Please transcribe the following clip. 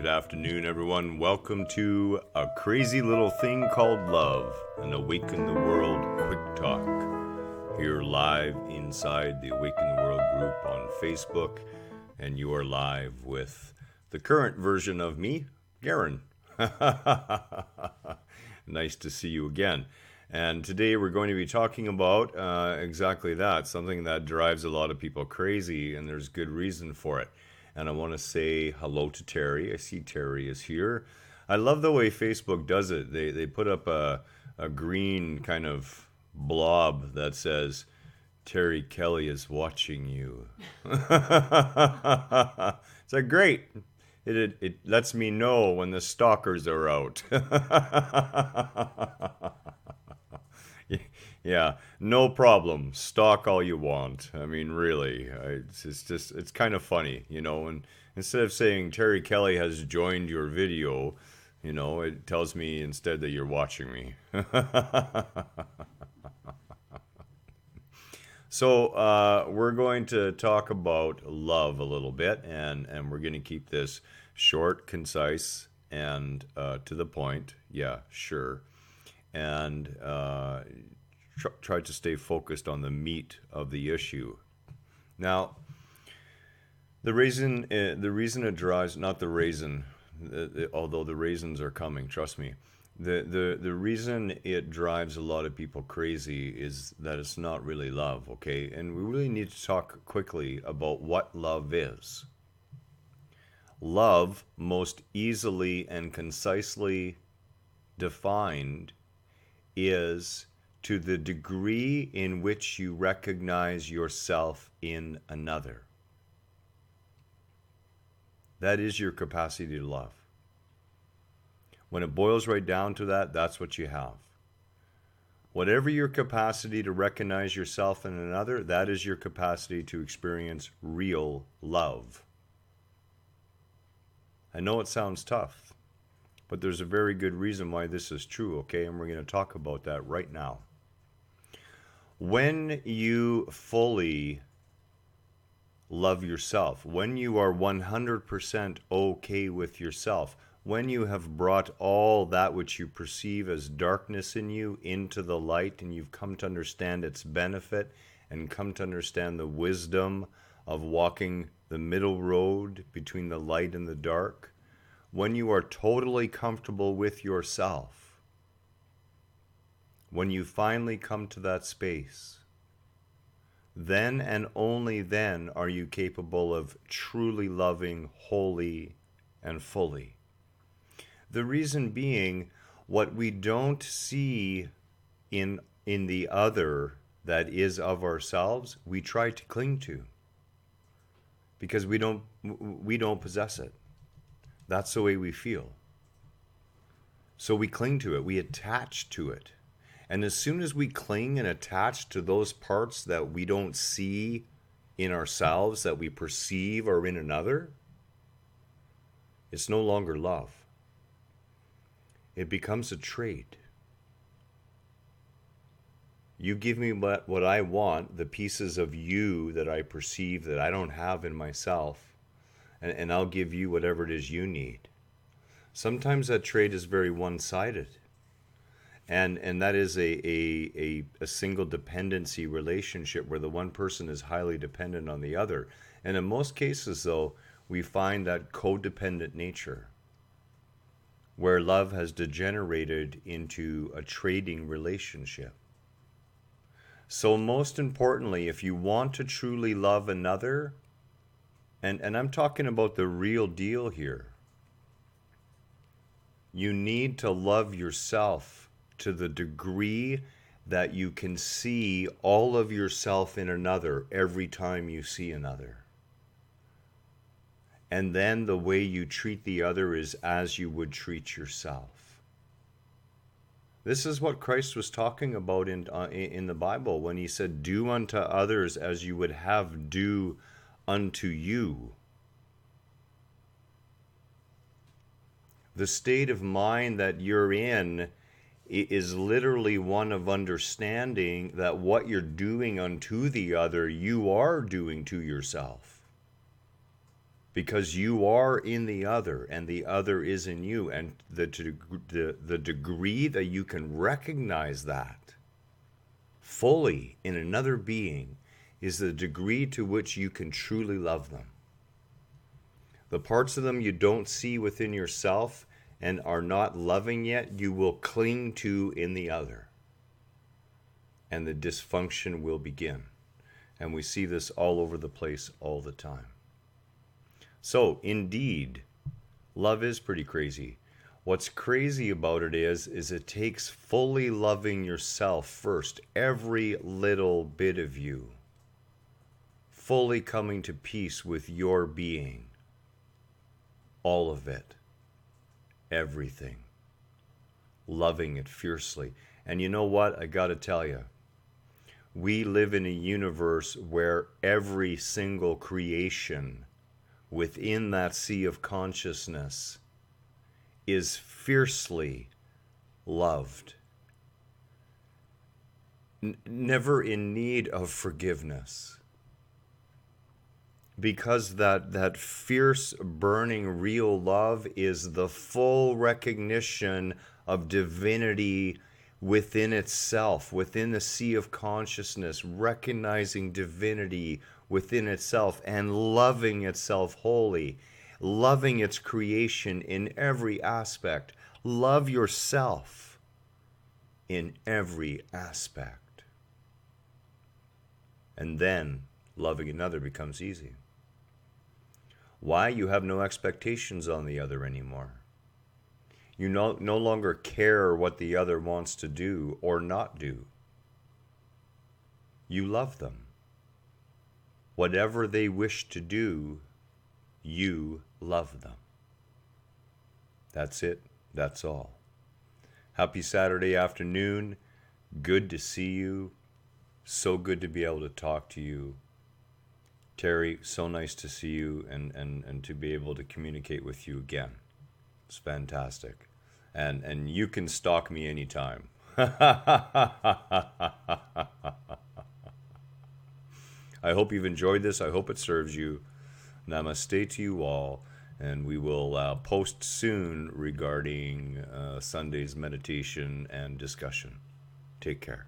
Good afternoon, everyone. Welcome to A Crazy Little Thing Called Love, an Awaken the World Quick Talk. Here live inside the Awaken the World group on Facebook, and you are live with the current version of me, Garen. Nice to see you again. And today we're going to be talking about exactly that, something that drives a lot of people crazy, and there's good reason for it. And I want to say hello to Terry. I see Terry is here. I love the way Facebook does it. They put up a green kind of blob that says, Terry Kelly is watching you. It's like, great. It lets me know when the stalkers are out. Yeah, no problem. Stalk all you want. I mean, really, it's kind of funny, and instead of saying Terry Kelly has joined your video, it tells me instead that you're watching me. So we're going to talk about love a little bit, and we're going to keep this short, concise, and to the point. Yeah, sure. And try to stay focused on the meat of the issue. Now, the reason it drives, not the raisin, although the raisins are coming, trust me. The reason it drives a lot of people crazy is that it's not really love, okay? And we really need to talk quickly about what love is. Love, most easily and concisely defined, is to the degree in which you recognize yourself in another. That is your capacity to love. When it boils right down to that, that's what you have. Whatever your capacity to recognize yourself in another, that is your capacity to experience real love. I know it sounds tough, but there's a very good reason why this is true, okay? And we're going to talk about that right now. When you fully love yourself, when you are 100% okay with yourself, when you have brought all that which you perceive as darkness in you into the light, and you've come to understand its benefit and come to understand the wisdom of walking the middle road between the light and the dark, when you are totally comfortable with yourself, when you finally come to that space, then and only then are you capable of truly loving wholly and fully. The reason being, what we don't see in the other that is of ourselves, we try to cling to because we don't possess it. That's the way we feel. So we cling to it, we attach to it. And as soon as we cling and attach to those parts that we don't see in ourselves, that we perceive are in another, it's no longer love. It becomes a trade. You give me what I want, the pieces of you that I perceive that I don't have in myself, and I'll give you whatever it is you need. Sometimes that trade is very one-sided. And that is a single dependency relationship where the one person is highly dependent on the other. And in most cases, though, we find that codependent nature, where love has degenerated into a trading relationship. So most importantly, if you want to truly love another, and I'm talking about the real deal here, you need to love yourself to the degree that you can see all of yourself in another every time you see another. And then the way you treat the other is as you would treat yourself. This is what Christ was talking about in the Bible when he said, do unto others as you would have do unto you. The state of mind that you're in is literally one of understanding that what you're doing unto the other, you are doing to yourself. because you are in the other and the other is in you. And the degree that you can recognize that fully in another being is the degree to which you can truly love them. The parts of them you don't see within yourself and are not loving yet, you will cling to in the other. And the dysfunction will begin. And we see this all over the place all the time. So, indeed, love is pretty crazy. What's crazy about it is it takes fully loving yourself first, every little bit of you, fully coming to peace with your being, all of it, everything, loving it fiercely. And you know what? I got to tell you, we live in a universe where every single creation within that sea of consciousness is fiercely loved, never in need of forgiveness. Because that fierce, burning, real love is the full recognition of divinity within itself, within the sea of consciousness, recognizing divinity within itself and loving itself wholly, loving its creation in every aspect. Love yourself in every aspect. And then loving another becomes easy. Why? You have no expectations on the other anymore. You no longer care what the other wants to do or not do. You love them. Whatever they wish to do, you love them. That's it. That's all. Happy Saturday afternoon. Good to see you. So good to be able to talk to you. Terry, so nice to see you and to be able to communicate with you again. It's fantastic. And you can stalk me anytime. I hope you've enjoyed this. I hope it serves you. Namaste to you all. And we will post soon regarding Sunday's meditation and discussion. Take care.